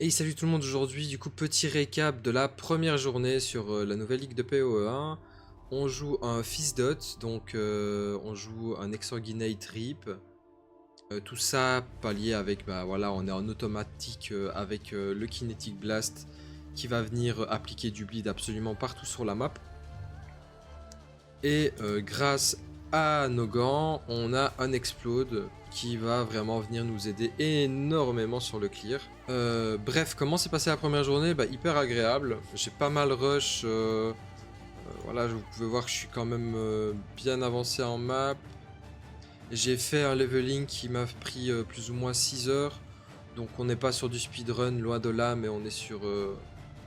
Et salut tout le monde, aujourd'hui du coup petit récap de la première journée sur la nouvelle ligue de PoE1. On joue un Fils Dot, donc on joue un Exorginate Rip. Tout ça pallié avec, bah voilà, on est en automatique avec le Kinetic Blast qui va venir appliquer du bleed absolument partout sur la map. Et grâce à nos gants, on a un Explode qui va vraiment venir nous aider énormément sur le clear. Bref, comment s'est passée la première journée? Bah, hyper agréable. J'ai pas mal rush. Voilà, vous pouvez voir que je suis quand même bien avancé en map. J'ai fait un leveling qui m'a pris plus ou moins 6 heures. Donc on n'est pas sur du speedrun, loin de là, mais on est sur...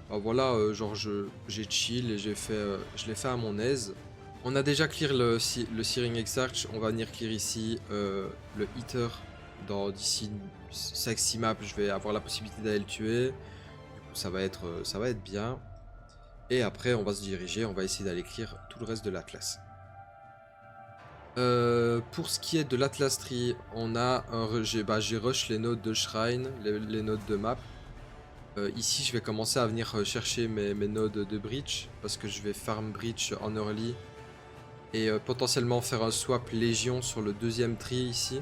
bah voilà, genre j'ai chill et je l'ai fait à mon aise. On a déjà clear le Searing Exarch, on va venir clear ici le Heater. D'ici 5-6 maps, je vais avoir la possibilité d'aller le tuer. Du coup, ça va être bien. Et après, on va se diriger, on va essayer d'aller clear tout le reste de l'Atlas. Pour ce qui est de l'Atlas Tree, on a j'ai rush les nodes de Shrine, les nodes de map. Ici, je vais commencer à venir chercher mes nodes de Breach, parce que je vais farm Breach en early. Et potentiellement faire un swap Légion sur le deuxième tree ici.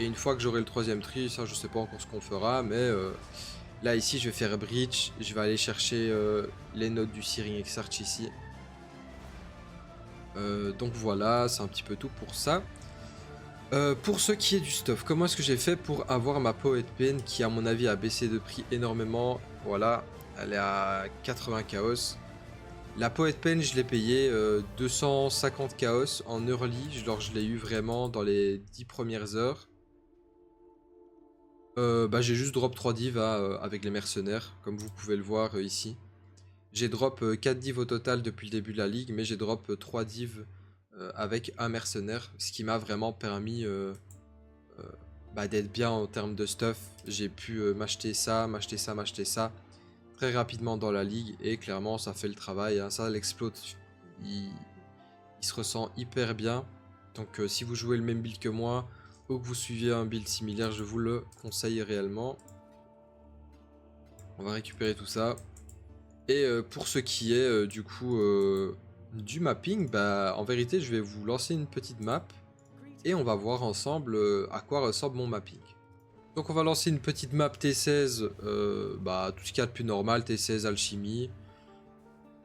Et une fois que j'aurai le troisième tree, ça je sais pas encore ce qu'on fera, mais là ici je vais faire Breach, je vais aller chercher les nodes du Searing Exarch ici. Donc voilà, c'est un petit peu tout pour ça. Pour ce qui est du stuff, comment est-ce que j'ai fait pour avoir ma Poet Pen qui à mon avis a baissé de prix énormément. Voilà, elle est à 80 chaos. La Poet Pen je l'ai payé 250 chaos en early, je l'ai eu vraiment dans les 10 premières heures. Bah, j'ai juste drop 3 divs avec les mercenaires, comme vous pouvez le voir ici. J'ai drop 4 divs au total depuis le début de la ligue, mais j'ai drop 3 divs avec un mercenaire, ce qui m'a vraiment permis bah, d'être bien en termes de stuff. J'ai pu m'acheter ça, m'acheter ça très rapidement dans la ligue, et clairement ça fait le travail. Hein. Ça, l'explode, il se ressent hyper bien. Donc si vous jouez le même build que moi, ou que vous suivez un build similaire, je vous le conseille réellement. On va récupérer tout ça. Et pour ce qui est du coup du mapping, bah en vérité je vais vous lancer une petite map et on va voir ensemble à quoi ressemble mon mapping. Donc on va lancer une petite map T16, bah tout ce qu'il y a de plus normal, T16 alchimie,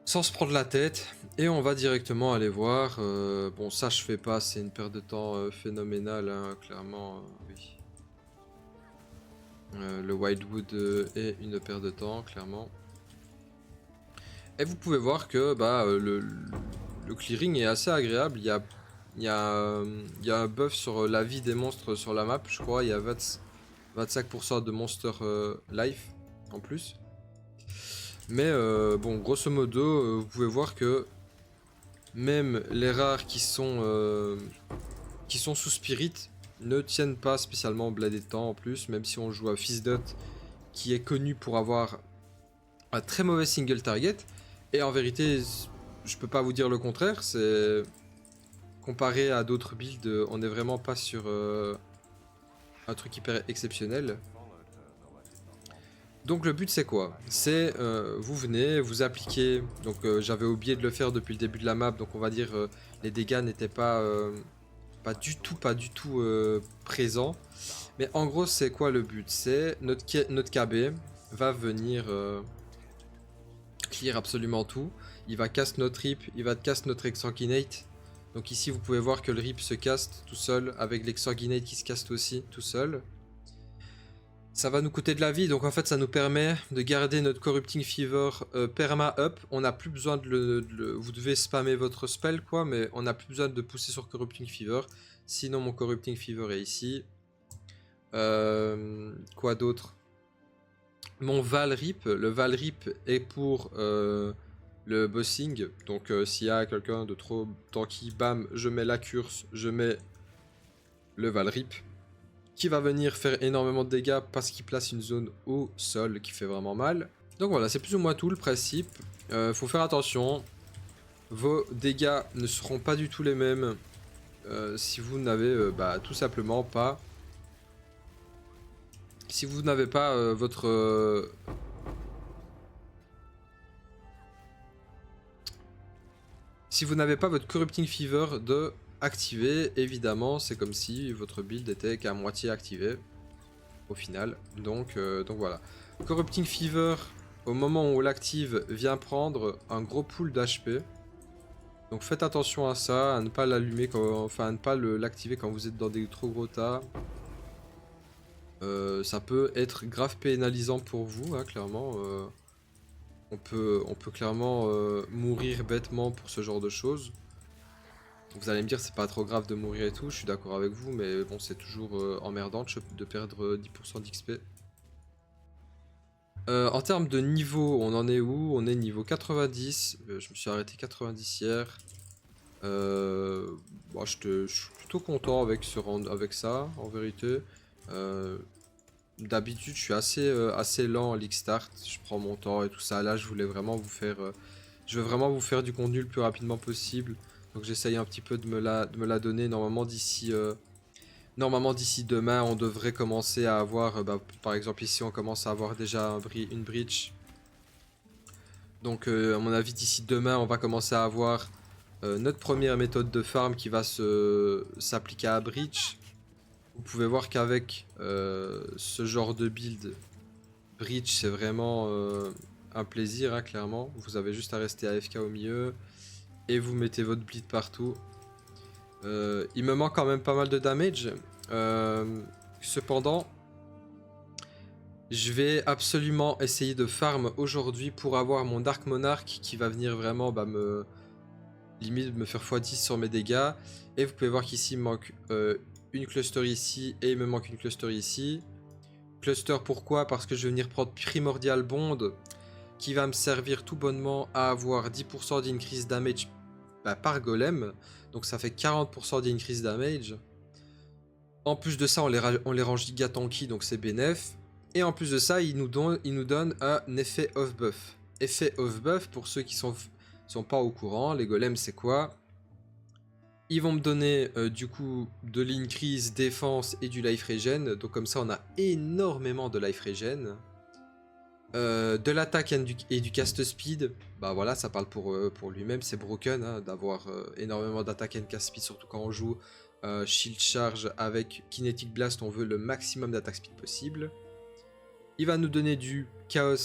sans se prendre la tête, et on va directement aller voir. Bon ça je fais pas, c'est une perte de temps phénoménale, hein, clairement, oui. Le Wildwood est une perte de temps, clairement. Et vous pouvez voir que bah, le clearing est assez agréable. Il y a un buff sur la vie des monstres sur la map, je crois. Il y a 25% de monster life en plus. Mais bon, grosso modo, vous pouvez voir que même les rares qui sont sous spirit ne tiennent pas spécialement blindé de temps en plus, même si on joue à Fils Dot qui est connu pour avoir un très mauvais single target. Et en vérité, je peux pas vous dire le contraire, c'est comparé à d'autres builds, on n'est vraiment pas sur un truc hyper exceptionnel. Donc le but c'est quoi? C'est vous venez, vous appliquez, donc j'avais oublié de le faire depuis le début de la map, donc on va dire les dégâts n'étaient pas du tout présents. Mais en gros c'est quoi le but? C'est notre KB va venir clear absolument tout. Il va cast notre rip, il va cast notre exorginate. Donc ici vous pouvez voir que le rip se caste tout seul, avec l'exorginate qui se caste aussi tout seul. Ça va nous coûter de la vie, donc en fait ça nous permet de garder notre Corrupting Fever perma up. On n'a plus besoin vous devez spammer votre spell quoi, mais on n'a plus besoin de pousser sur Corrupting Fever. Sinon mon Corrupting Fever est ici. Quoi d'autre? Mon Val Rip, le Val Rip est pour le bossing. Donc s'il y a quelqu'un de trop tanky, bam, je mets la curse, je mets le Val Rip qui va venir faire énormément de dégâts parce qu'il place une zone au sol qui fait vraiment mal. Donc voilà, c'est plus ou moins tout le principe. Faut faire attention. Vos dégâts ne seront pas du tout les mêmes si vous n'avez bah, tout simplement pas Si vous n'avez pas votre... si vous n'avez pas votre Corrupting Fever de activé, évidemment, c'est comme si votre build était qu'à moitié activé au final. Donc voilà. Corrupting Fever, au moment où on l'active, vient prendre un gros pool d'HP. Donc faites attention à ça, à ne pas l'allumer, enfin à ne pas l'activer quand vous êtes dans des trop gros tas. Ça peut être grave pénalisant pour vous, hein, clairement. On peut clairement mourir bêtement pour ce genre de choses. Vous allez me dire c'est pas trop grave de mourir et tout, je suis d'accord avec vous, mais bon c'est toujours emmerdant de perdre 10% d'XP. En termes de niveau, on en est où? On est niveau 90, je me suis arrêté 90 hier. Bon, je suis plutôt content avec, avec ça, en vérité. D'habitude, je suis assez lent à League Start, je prends mon temps et tout ça. Là, je voulais vraiment vous faire, je veux vraiment vous faire du contenu le plus rapidement possible. Donc, j'essaye un petit peu de me la donner. Normalement, d'ici demain, on devrait commencer à avoir, par exemple, ici, on commence à avoir déjà une breach. Donc, à mon avis, d'ici demain, on va commencer à avoir notre première méthode de farm qui va s'appliquer à breach. Vous pouvez voir qu'avec ce genre de build, breach c'est vraiment un plaisir, hein, clairement. Vous avez juste à rester AFK au milieu et vous mettez votre bleed partout. Il me manque quand même pas mal de damage. Cependant, je vais absolument essayer de farm aujourd'hui pour avoir mon Dark Monarch qui va venir vraiment limite me faire x10 sur mes dégâts. Et vous pouvez voir qu'ici il me manque une cluster ici et il me manque une cluster ici. Cluster pourquoi? Parce que je vais venir prendre Primordial Bond qui va me servir tout bonnement à avoir 10% d'increase damage par golem. Donc ça fait 40% d'increase damage. En plus de ça, on les rend giga tanky, donc c'est bénef. Et en plus de ça, il nous donne un effet off buff. Effet off buff, pour ceux qui sont pas au courant, les golems c'est quoi? Ils vont me donner du coup de l'increase, défense et du life regen. Donc comme ça on a énormément de life regen. De l'attaque et du cast speed. Bah voilà, ça parle pour lui-même. C'est broken hein, d'avoir énormément d'attaque et de cast speed. Surtout quand on joue shield charge avec kinetic blast. On veut le maximum d'attaque speed possible. Il va nous donner du chaos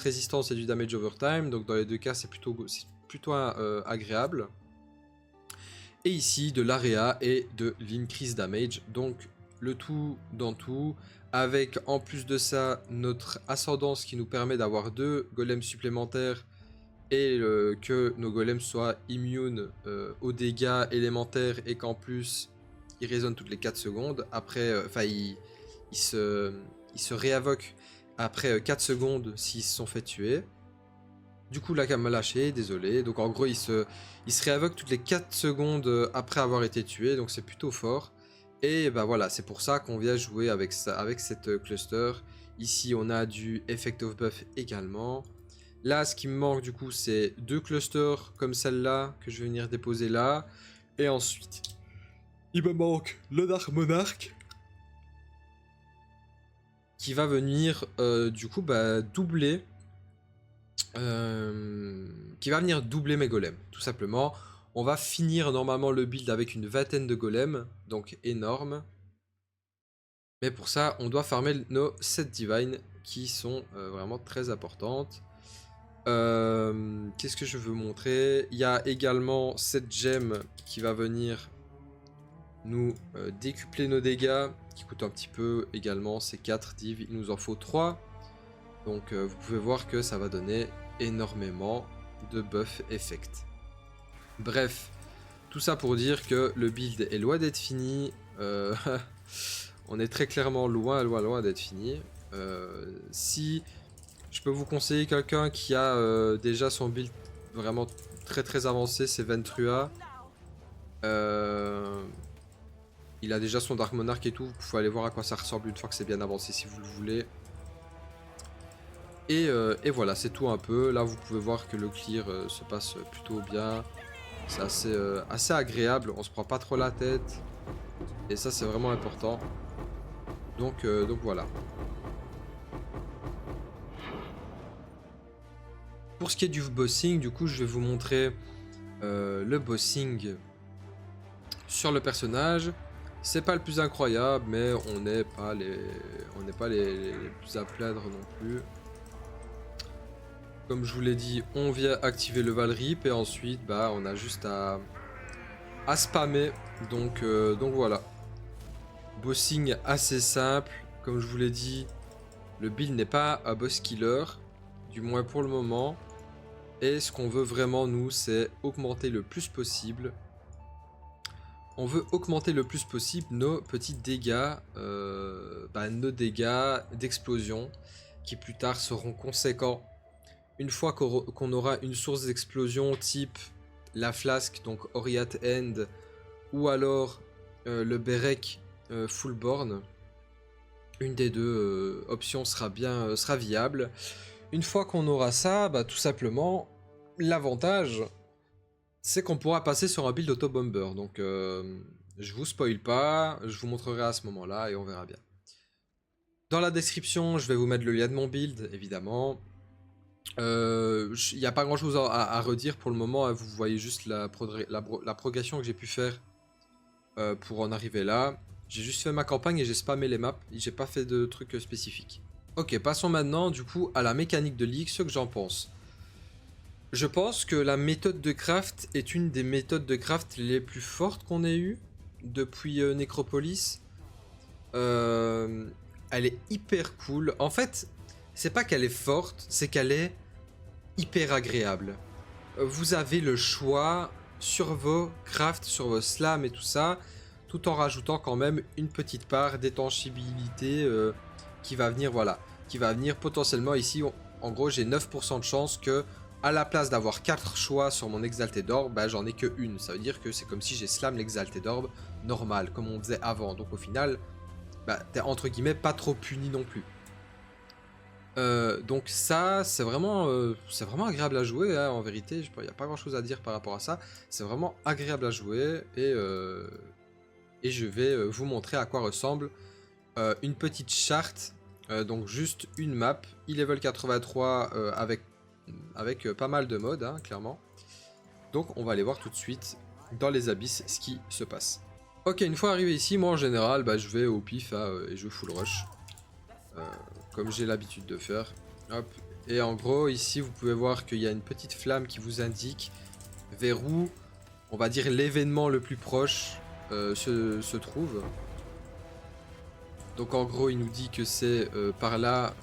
résistance et du damage overtime. Donc dans les deux cas c'est plutôt agréable. Et ici de l'area et de l'increase damage, donc le tout dans tout, avec en plus de ça notre ascendance qui nous permet d'avoir 2 golems supplémentaires et que nos golems soient immunes aux dégâts élémentaires et qu'en plus ils résonnent toutes les 4 secondes. Après, ils se réinvoquent après 4 secondes s'ils se sont fait tuer. Du coup, la cam m'a lâché, désolé. Donc en gros, il se réinvoque toutes les 4 secondes après avoir été tué. Donc c'est plutôt fort. Et bah voilà, c'est pour ça qu'on vient jouer avec cette cluster. Ici, on a du Effect of Buff également. Là, ce qui me manque du coup, c'est 2 clusters comme celle-là que je vais venir déposer là. Et ensuite, il me manque le Dark Monarch qui va venir du coup doubler. Qui va venir doubler mes golems, tout simplement. On va finir normalement le build avec une vingtaine de golems, donc énorme. Mais pour ça, on doit farmer nos 7 divines qui sont vraiment très importantes. Qu'est-ce que je veux montrer? Il y a également cette gemme qui va venir nous décupler nos dégâts, qui coûte un petit peu également, c'est 4 div, il nous en faut 3. Donc vous pouvez voir que ça va donner énormément de buff effect. Bref, tout ça pour dire que le build est loin d'être fini. On est très clairement loin d'être fini. Si je peux vous conseiller quelqu'un qui a déjà son build vraiment très avancé, c'est Ventrua. Il a déjà son Dark Monarch et tout. Vous pouvez aller voir à quoi ça ressemble une fois que c'est bien avancé si vous le voulez. Et voilà, c'est tout un peu. Là, vous pouvez voir que le clear se passe plutôt bien. C'est assez agréable. On se prend pas trop la tête. Et ça, c'est vraiment important. Donc voilà. Pour ce qui est du bossing, du coup, je vais vous montrer le bossing sur le personnage. C'est pas le plus incroyable, mais on n'est pas les plus à plaindre non plus. Comme je vous l'ai dit, on vient activer le Valrip et ensuite, bah, on a juste à spammer. Donc voilà. Bossing assez simple. Comme je vous l'ai dit, le build n'est pas un boss killer, du moins pour le moment. Et ce qu'on veut vraiment, nous, c'est augmenter le plus possible. On veut augmenter le plus possible nos petits dégâts, nos dégâts d'explosion, qui plus tard seront conséquents. Une fois qu'on aura une source d'explosion type la flasque, donc Oriat End, ou alors le Berek Fullborn, une des deux options sera viable. Une fois qu'on aura ça, bah, tout simplement, l'avantage, c'est qu'on pourra passer sur un build auto-bomber. Donc, je vous spoil pas, je vous montrerai à ce moment-là et on verra bien. Dans la description, je vais vous mettre le lien de mon build, évidemment. Il n'y a pas grand-chose à redire pour le moment. Hein. Vous voyez juste la progression que j'ai pu faire pour en arriver là. J'ai juste fait ma campagne et j'ai spammé les maps. J'ai pas fait de trucs spécifiques. Ok, passons maintenant du coup à la mécanique de League, ce que j'en pense. Je pense que la méthode de craft est une des méthodes de craft les plus fortes qu'on ait eues depuis Necropolis. Elle est hyper cool. En fait, c'est pas qu'elle est forte, c'est qu'elle est hyper agréable. Vous avez le choix sur vos crafts, sur vos slams et tout ça, tout en rajoutant quand même une petite part d'étanchébilité qui va venir, voilà, qui va venir potentiellement ici. En gros, j'ai 9% de chance que, à la place d'avoir 4 choix sur mon Exalted Orb, bah, j'en ai que une. Ça veut dire que c'est comme si j'ai slam l'Exalted Orb normal, comme on faisait avant. Donc au final, bah, t'es entre guillemets pas trop puni non plus. Donc ça, c'est vraiment agréable à jouer, hein, en vérité. Il n'y a pas grand chose à dire par rapport à ça. C'est vraiment agréable à jouer et je vais vous montrer à quoi ressemble une petite charte. Donc juste une map, e-level 83 avec pas mal de modes, hein, clairement. Donc on va aller voir tout de suite dans les abysses ce qui se passe. Ok, une fois arrivé ici, moi en général, bah, je vais au pif et je full rush. Comme j'ai l'habitude de faire. Hop. Et en gros, ici, vous pouvez voir qu'il y a une petite flamme qui vous indique vers où, on va dire, l'événement le plus proche se trouve. Donc en gros, il nous dit que c'est par là.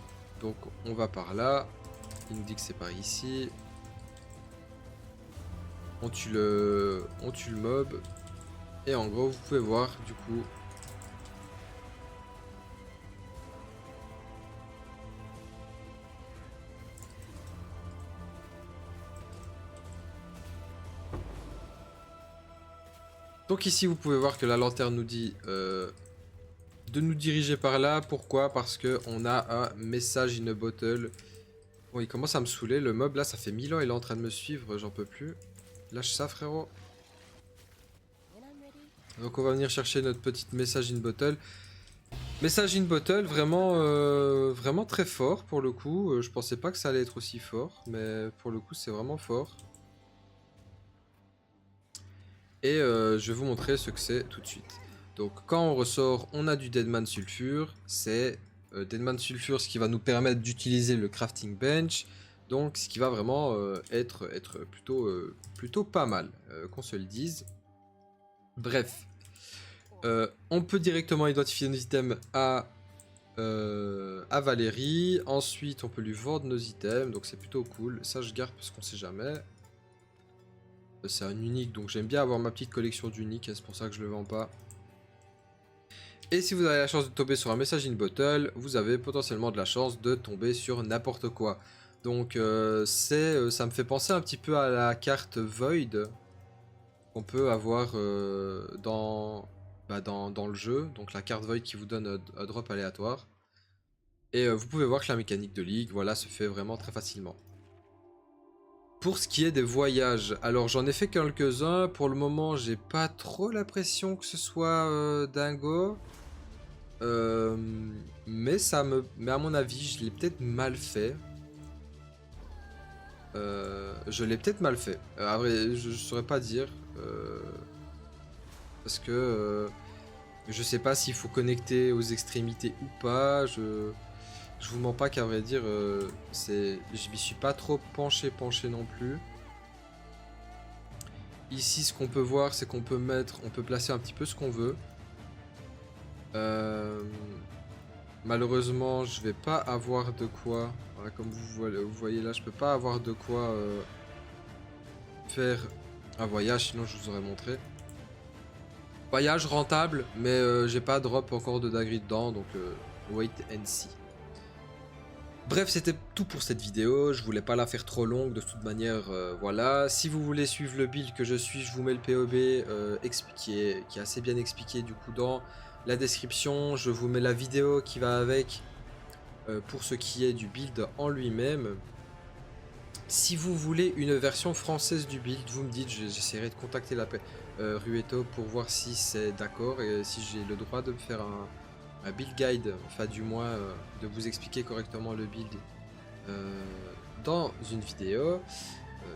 Donc on va par là. Il nous dit que c'est par ici. On tue le mob. Et en gros, vous pouvez voir, du coup... Donc ici, vous pouvez voir que la lanterne nous dit de nous diriger par là. Pourquoi? Parce qu'on a un message in a bottle. Bon, il commence à me saouler. Le mob, là, ça fait 1000 ans, il est en train de me suivre. J'en peux plus. Lâche ça, frérot. Donc on va venir chercher notre petite message in bottle. Message in bottle, vraiment, vraiment très fort pour le coup. Je pensais pas que ça allait être aussi fort, mais pour le coup, c'est vraiment fort. Et je vais vous montrer ce que c'est tout de suite. Donc quand on ressort, on a du Deadman Sulfur. C'est Deadman Sulfur, ce qui va nous permettre d'utiliser le crafting bench. Donc ce qui va vraiment être plutôt pas mal, qu'on se le dise. Bref, on peut directement identifier nos items à Valérie. Ensuite, on peut lui vendre nos items, donc c'est plutôt cool. Ça, je garde parce qu'on sait jamais. C'est un unique, donc j'aime bien avoir ma petite collection d'uniques, c'est pour ça que je le vends pas. Et si vous avez la chance de tomber sur un message in bottle, vous avez potentiellement de la chance de tomber sur n'importe quoi. Donc ça me fait penser un petit peu à la carte Void qu'on peut avoir dans le jeu. Donc la carte Void qui vous donne un drop aléatoire. Et vous pouvez voir que la mécanique de League, voilà, se fait vraiment très facilement. Pour ce qui est des voyages, alors j'en ai fait quelques-uns. Pour le moment, j'ai pas trop l'impression que ce soit dingo. Mais mais à mon avis, je l'ai peut-être mal fait. Je l'ai peut-être mal fait. À vrai, je saurais pas dire. Parce que je sais pas s'il faut connecter aux extrémités ou pas. Je vous mens pas qu'à vrai dire, je m'y suis pas trop penché non plus. Ici, ce qu'on peut voir, c'est qu'on peut on peut placer un petit peu ce qu'on veut. Malheureusement, je vais pas avoir de quoi. Voilà, comme vous voyez là, je peux pas avoir de quoi faire un voyage, sinon je vous aurais montré. Voyage rentable, mais j'ai pas drop encore de dagri dedans, donc wait and see. Bref, c'était tout pour cette vidéo, je voulais pas la faire trop longue, de toute manière, voilà. Si vous voulez suivre le build que je suis, je vous mets le POB qui est assez bien expliqué du coup dans la description. Je vous mets la vidéo qui va avec pour ce qui est du build en lui-même. Si vous voulez une version française du build, vous me dites, j'essaierai de contacter la Rueto pour voir si c'est d'accord et si j'ai le droit de me faire un build guide, enfin du moins de vous expliquer correctement le build dans une vidéo.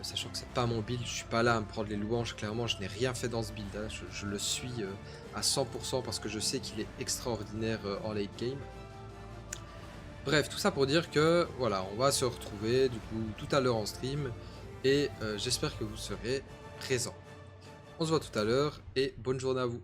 Sachant que c'est pas mon build, je suis pas là à me prendre les louanges, clairement je n'ai rien fait dans ce build, hein. Je le suis à 100% parce que je sais qu'il est extraordinaire en late game. Bref, tout ça pour dire que voilà, on va se retrouver du coup tout à l'heure en stream et j'espère que vous serez présents. On se voit tout à l'heure et bonne journée à vous.